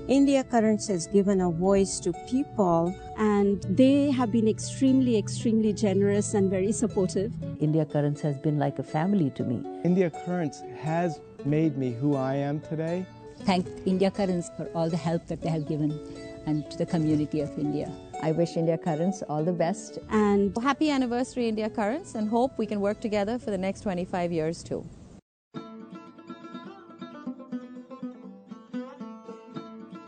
India Currents has given a voice to people, and they have been extremely, extremely generous and very supportive. India Currents has been like a family to me. India Currents has made me who I am today. Thank India Currents for all the help that they have given and to the community of India. I wish India Currents all the best. And happy anniversary, India Currents, and hope we can work together for the next 25 years too.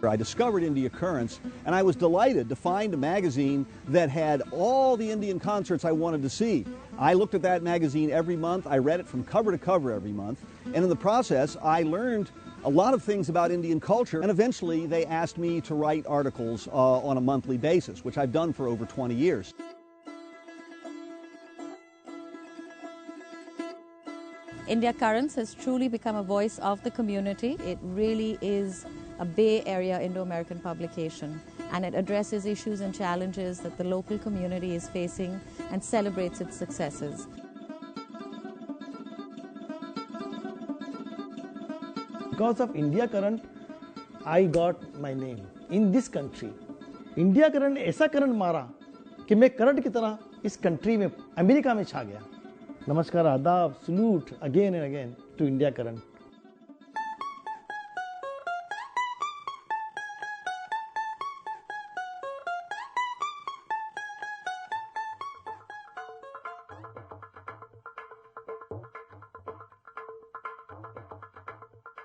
I discovered India Currents, and I was delighted to find a magazine that had all the Indian concerts I wanted to see. I looked at that magazine every month. I read it from cover to cover every month, and in the process, I learned a lot of things about Indian culture, and eventually they asked me to write articles on a monthly basis, which I've done for over 20 years. India Currents has truly become a voice of the community. It really is a Bay Area Indo-American publication, and it addresses issues and challenges that the local community is facing and celebrates its successes. Because of India Current, I got my name in this country. India Current ने ऐसा current मारा कि मैं current की तरह इस country में, America में छा गया. नमस्कार, आदाब, salute again and again to India Current.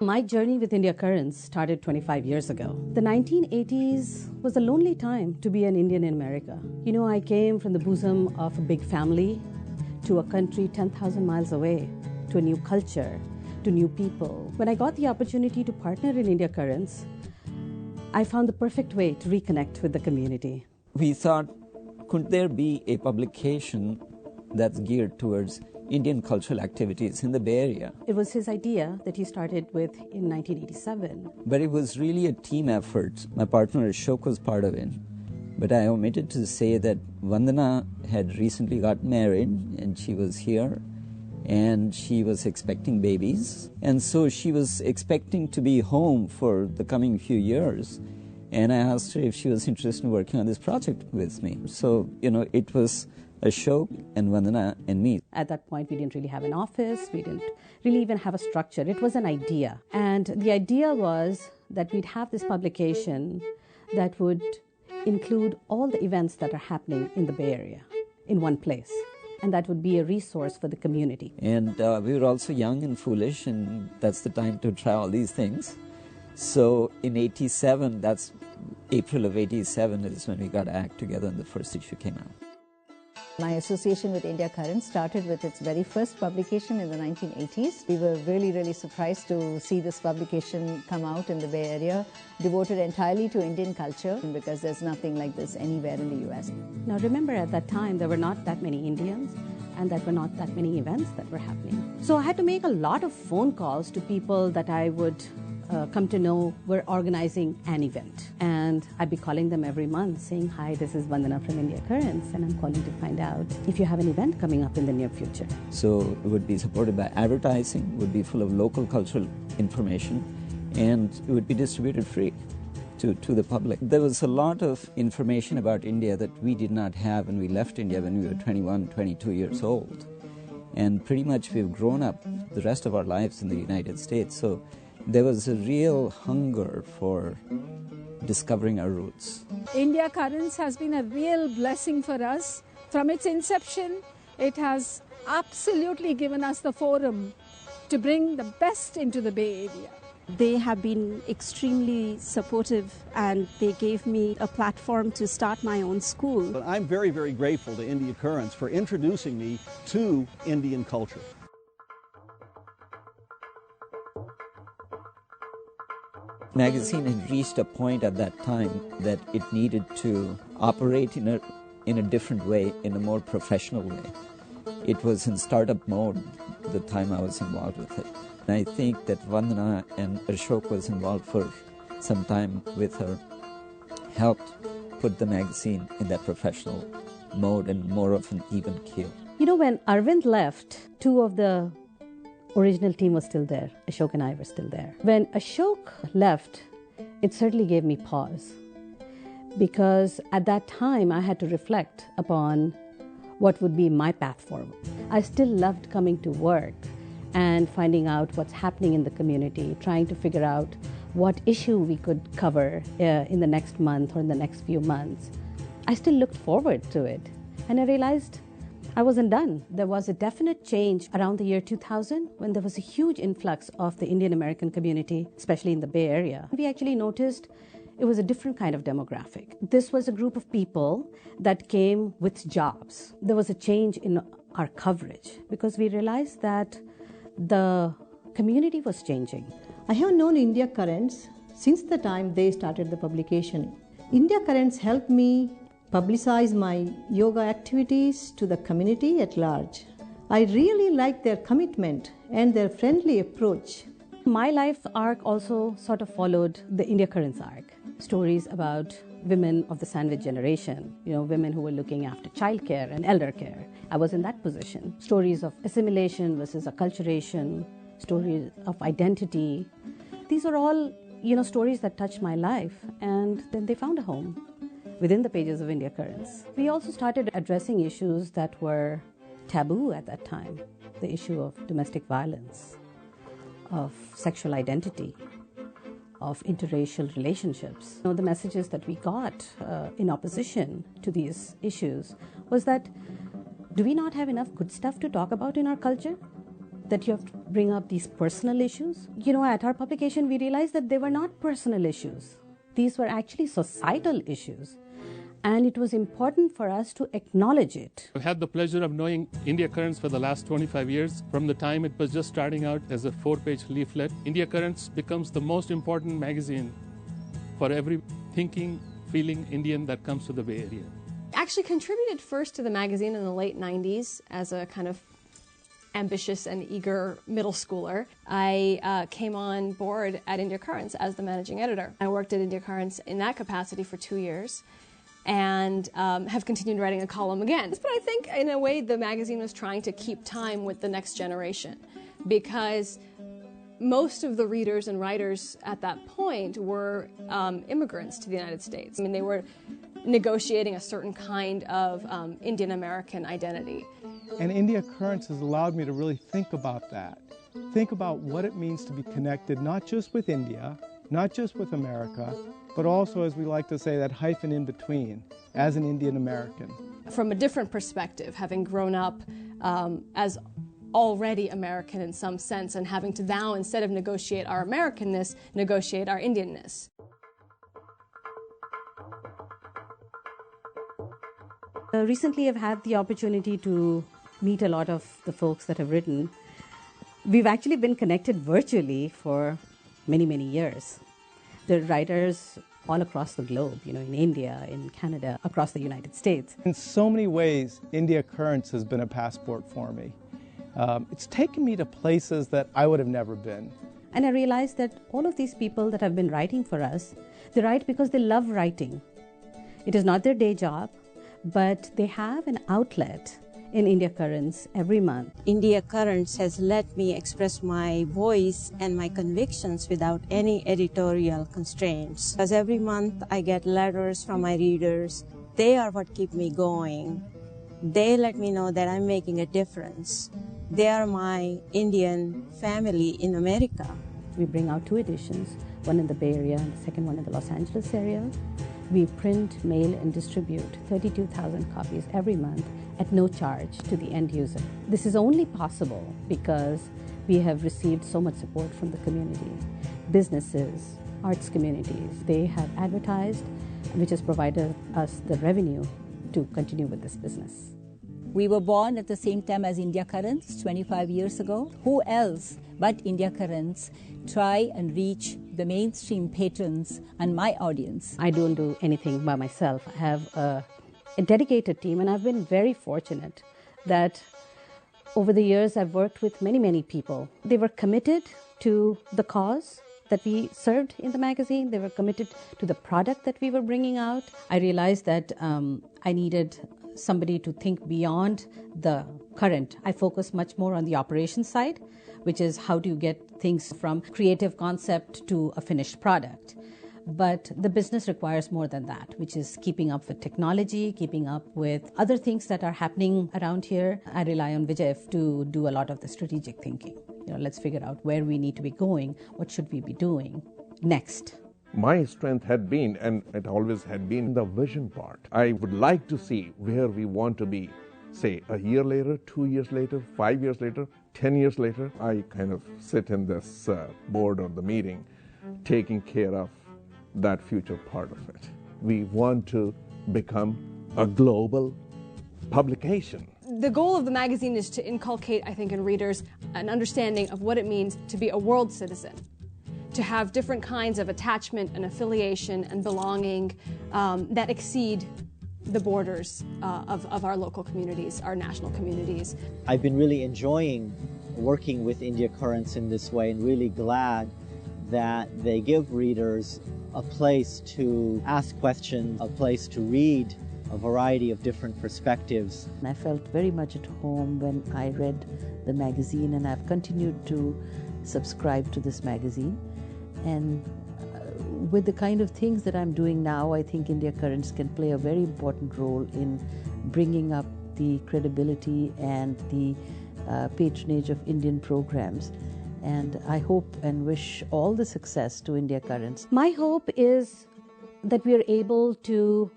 My journey with India Currents started 25 years ago. The 1980s was a lonely time to be an Indian in America. You know, I came from the bosom of a big family to a country 10,000 miles away, to a new culture, to new people. When I got the opportunity to partner in India Currents, I found the perfect way to reconnect with the community. We thought, could there be a publication that's geared towards Indian cultural activities in the Bay Area? It was his idea that he started with in 1987. But it was really a team effort. My partner Ashok was part of it. But I omitted to say that Vandana had recently got married and she was here and she was expecting babies. And so she was expecting to be home for the coming few years. And I asked her if she was interested in working on this project with me. So, it was Ashok and Vandana and me. At that point, we didn't really have an office. We didn't really even have a structure. It was an idea. And the idea was that we'd have this publication that would include all the events that are happening in the Bay Area in one place. And that would be a resource for the community. And we were also young and foolish, and that's the time to try all these things. So in 87, that's April of 87 is when we got our act together and the first issue came out. My association with India Current started with its very first publication in the 1980s. We were really, really surprised to see this publication come out in the Bay Area, devoted entirely to Indian culture, because there's nothing like this anywhere in the US. Now remember, at that time, there were not that many Indians and there were not that many events that were happening. So I had to make a lot of phone calls to people that I would come to know were organizing an event. And I'd be calling them every month saying, hi, this is Vandana from India Currents, and I'm calling to find out if you have an event coming up in the near future. So it would be supported by advertising, would be full of local cultural information, and it would be distributed free to the public. There was a lot of information about India that we did not have when we left India when we were 21, 22 years old. And pretty much we've grown up the rest of our lives in the United States. So there was a real hunger for discovering our roots. India Currents has been a real blessing for us. From its inception, it has absolutely given us the forum to bring the best into the Bay Area. They have been extremely supportive, and they gave me a platform to start my own school. But I'm very, very grateful to India Currents for introducing me to Indian culture. Magazine had reached a point at that time that it needed to operate in a different way, in a more professional way. It was in startup mode the time I was involved with it. And I think that Vandana and Ashok was involved for some time with her, helped put the magazine in that professional mode and more of an even keel. You know, when Arvind left, two of the original team was still there. Ashok and I were still there. When Ashok left, it certainly gave me pause, because at that time I had to reflect upon what would be my path forward. I still loved coming to work and finding out what's happening in the community, trying to figure out what issue we could cover in the next month or in the next few months. I still looked forward to it, and I realized I wasn't done. There was a definite change around the year 2000 when there was a huge influx of the Indian American community, especially in the Bay Area. We actually noticed it was a different kind of demographic. This was a group of people that came with jobs. There was a change in our coverage because we realized that the community was changing. I have known India Currents since the time they started the publication. India Currents helped me publicize my yoga activities to the community at large. I really like their commitment and their friendly approach. My life arc also sort of followed the India Currents arc. Stories about women of the sandwich generation, women who were looking after childcare and elder care. I was in that position. Stories of assimilation versus acculturation, stories of identity. These are all, stories that touched my life, and then they found a home within the pages of India Currents. We also started addressing issues that were taboo at that time. The issue of domestic violence, of sexual identity, of interracial relationships. The messages that we got in opposition to these issues was that, do we not have enough good stuff to talk about in our culture? That you have to bring up these personal issues? At our publication, we realized that they were not personal issues. These were actually societal issues. And it was important for us to acknowledge it. I've had the pleasure of knowing India Currents for the last 25 years. From the time it was just starting out as a 4-page leaflet, India Currents becomes the most important magazine for every thinking, feeling Indian that comes to the Bay Area. I actually contributed first to the magazine in the late 90s as a kind of ambitious and eager middle schooler. I came on board at India Currents as the managing editor. I worked at India Currents in that capacity for 2 years. And have continued writing a column again. But I think in a way the magazine was trying to keep time with the next generation, because most of the readers and writers at that point were immigrants to the United States. They were negotiating a certain kind of Indian American identity. And India Currents has allowed me to really think about that. Think about what it means to be connected not just with India, not just with America, but also, as we like to say, that hyphen in between, as an Indian American. From a different perspective, having grown up as already American in some sense, and having to now, instead of negotiate our Americanness, negotiate our Indianness. Recently, I've had the opportunity to meet a lot of the folks that have written. We've actually been connected virtually for many, many years. There are writers all across the globe, in India, in Canada, across the United States. In so many ways, India Currents has been a passport for me. It's taken me to places that I would have never been. And I realized that all of these people that have been writing for us, they write because they love writing. It is not their day job, but they have an outlet in India Currents every month. India Currents has let me express my voice and my convictions without any editorial constraints. Because every month I get letters from my readers. They are what keep me going. They let me know that I'm making a difference. They are my Indian family in America. We bring out 2 editions, one in the Bay Area and the second one in the Los Angeles area. We print, mail, and distribute 32,000 copies every month at no charge to the end user. This is only possible because we have received so much support from the community. Businesses, arts communities, they have advertised, which has provided us the revenue to continue with this business. We were born at the same time as India Currents 25 years ago. Who else but India Currents try and reach the mainstream patrons and my audience? I don't do anything by myself. I have a dedicated team, and I've been very fortunate that over the years I've worked with many, many people. They were committed to the cause that we served in the magazine. They were committed to the product that we were bringing out. I realized that I needed somebody to think beyond the current. I focus much more on the operations side, which is how do you get things from creative concept to a finished product. But the business requires more than that, which is keeping up with technology, keeping up with other things that are happening around here. I rely on Vijay to do a lot of the strategic thinking. Let's figure out where we need to be going, what should we be doing next. My strength had been, and it always had been, the vision part. I would like to see where we want to be, say, a year later, 2 years later, 5 years later, 10 years later. I kind of sit in this board or the meeting taking care of that future part of it. We want to become a global publication. The goal of the magazine is to inculcate, I think, in readers an understanding of what it means to be a world citizen, to have different kinds of attachment and affiliation and belonging that exceed the borders of our local communities, our national communities. I've been really enjoying working with India Currents in this way and really glad that they give readers a place to ask questions, a place to read a variety of different perspectives. I felt very much at home when I read the magazine, and I've continued to subscribe to this magazine. And with the kind of things that I'm doing now, I think India Currents can play a very important role in bringing up the credibility and the patronage of Indian programs. And I hope and wish all the success to India Currents. My hope is that we are able to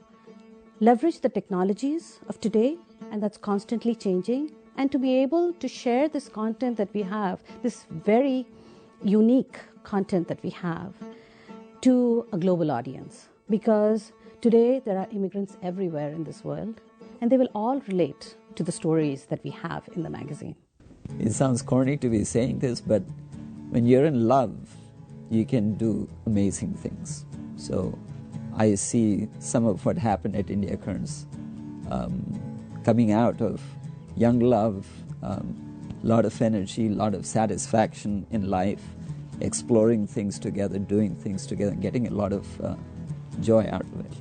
leverage the technologies of today, and that's constantly changing, and to be able to share this content that we have, this very unique content that we have, to a global audience. Because today there are immigrants everywhere in this world, and they will all relate to the stories that we have in the magazine. It sounds corny to be saying this, but when you're in love, you can do amazing things. So I see some of what happened at India Currents coming out of young love, a lot of energy, a lot of satisfaction in life, exploring things together, doing things together, getting a lot of joy out of it.